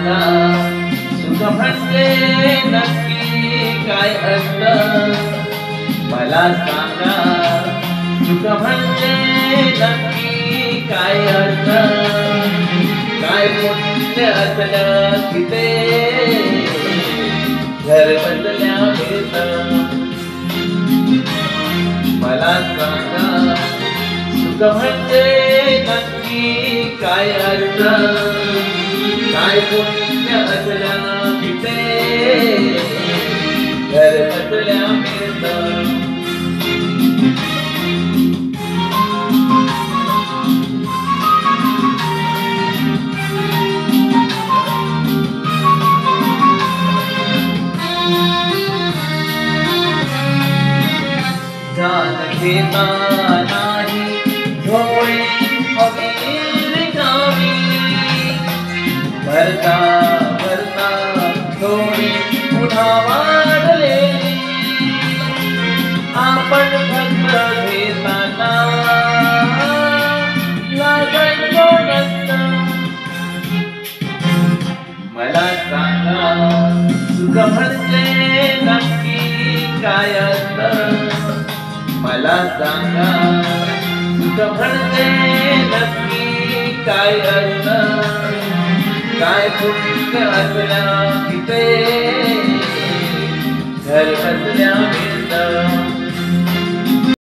सांगा सुख म्हणजे नक्की काय असतं. मला सांगा सुख म्हणजे नक्की काय असतं. काय पुण्य असलं की ते घर बसल्या मिळतं. मला सांगा सुख म्हणजे नक्की काय असतं. काय पुण्य असलं की ते घर बसल्या मिळतं. जान घेता नाही झोळे हवी रिकामी. भरता भरता थोडी पुन्हा वाढलेली. आपण फक्त घेताना लागायचो नसतं. मला सांगा सुख म्हणजे नक्की काय असतं. मला सांगा सुख म्हणजे नक्की काय असतं. काय पुण्य असलं की ते घर बसल्या